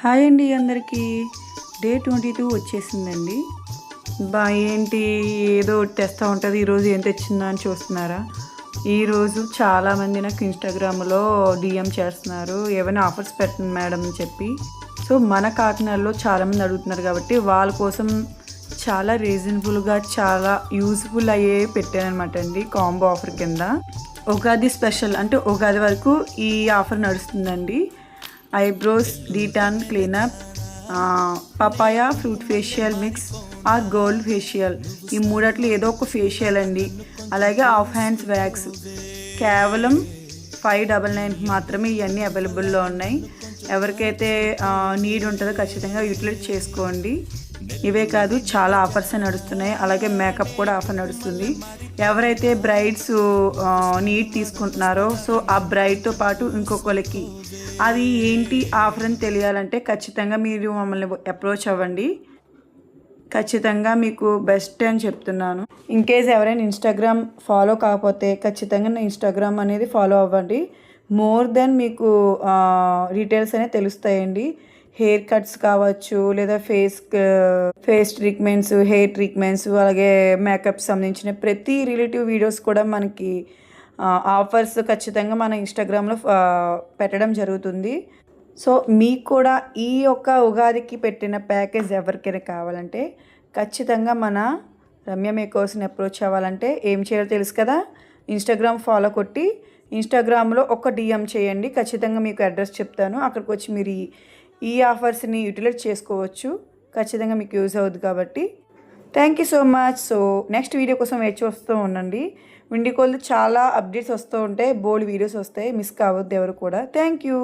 Hi అండి అందరికీ. Day 22 వచ్చేసిందండి. ఏంటి ఏదో ఒకటి తెస్తూ ఉంటుంది, ఈరోజు ఏం తెచ్చిందా అని చూస్తున్నారా? ఈరోజు చాలామంది నాకు ఇన్స్టాగ్రామ్లో డిఎం చేస్తున్నారు, ఏమైనా ఆఫర్స్ పెట్టండి మేడం అని చెప్పి. సో మన కాకినాడలో చాలామంది అడుగుతున్నారు కాబట్టి వాళ్ళ కోసం చాలా రీజనబుల్గా చాలా యూజ్ఫుల్ అయ్యే పెట్టానమాట అండి, కాంబో ఆఫర్ కింద. ఉగాది స్పెషల్ అంటే ఉగాది వరకు ఈ ఆఫర్ నడుస్తుందండి. Eyebrows detan cleanup, papaya fruit facial mix or gold facial, ఈ మూడట్లు ఏదో ఒక ఫేషియల్ అండి. అలాగే హాఫ్ హ్యాండ్స్ వ్యాక్స్ కేవలం 599 మాత్రమే. ఇవన్నీ అవైలబుల్లో ఉన్నాయి. ఎవరికైతే నీడ్ ఉంటుందో ఖచ్చితంగా యూటిలైజ్ చేసుకోండి. ఇవే కాదు చాలా ఆఫర్స్ నడుస్తున్నాయి. అలాగే మేకప్ కూడా ఆఫర్ నడుస్తుంది. ఎవరైతే బ్రైడ్స్ నీడ్ తీసుకుంటున్నారో సో ఆ బ్రైడ్తో పాటు ఇంకొకరికి అది ఏంటి ఆఫర్ అని తెలియాలంటే ఖచ్చితంగా మీరు మమ్మల్ని అప్రోచ్ అవ్వండి. ఖచ్చితంగా మీకు బెస్ట్ అని చెప్తున్నాను. ఇన్ కేస్ ఎవరైనా ఇన్స్టాగ్రామ్ ఫాలో కాకపోతే ఖచ్చితంగా నా ఇన్స్టాగ్రామ్ అనేది ఫాలో అవ్వండి. మోర్ దెన్ మీకు డీటెయిల్స్ అనేవి తెలుస్తాయండి. హెయిర్ కట్స్ కావచ్చు, లేదా ఫేస్ ట్రీట్మెంట్స్, హెయిర్ ట్రీట్మెంట్స్, అలాగే మేకప్ సంబంధించిన ప్రతి రిలేటివ్ వీడియోస్ కూడా మనకి ఆఫర్స్ ఖచ్చితంగా మన ఇన్స్టాగ్రామ్లో పెట్టడం జరుగుతుంది. సో మీకు కూడా ఈ యొక్క ఉగాదికి పెట్టిన ప్యాకేజ్ ఎవరికైనా కావాలంటే ఖచ్చితంగా మన రమ్య మేకర్స్ని అప్రోచ్ అవ్వాలంటే ఏం చేయాలో తెలుసు కదా. ఇన్స్టాగ్రామ్ ఫాలో కొట్టి ఇన్స్టాగ్రామ్లో ఒక డిఎం చేయండి. ఖచ్చితంగా మీకు అడ్రస్ చెప్తాను, అక్కడికి వచ్చి మీరు ఈ ఆఫర్స్ని యూటిలైజ్ చేసుకోవచ్చు. ఖచ్చితంగా మీకు యూజ్ అవుతుంది కాబట్టి. Thank you so much. So next video కోసం వెయిట్ చేస్తూ ఉండండి. విండికోల్ది చాలా అప్డేట్స్ వస్తూ ఉంటాయి, బోల్డ్ వీడియోస్ వస్తాయి, మిస్ కావద్దు ఎవరు కూడా. Thank you.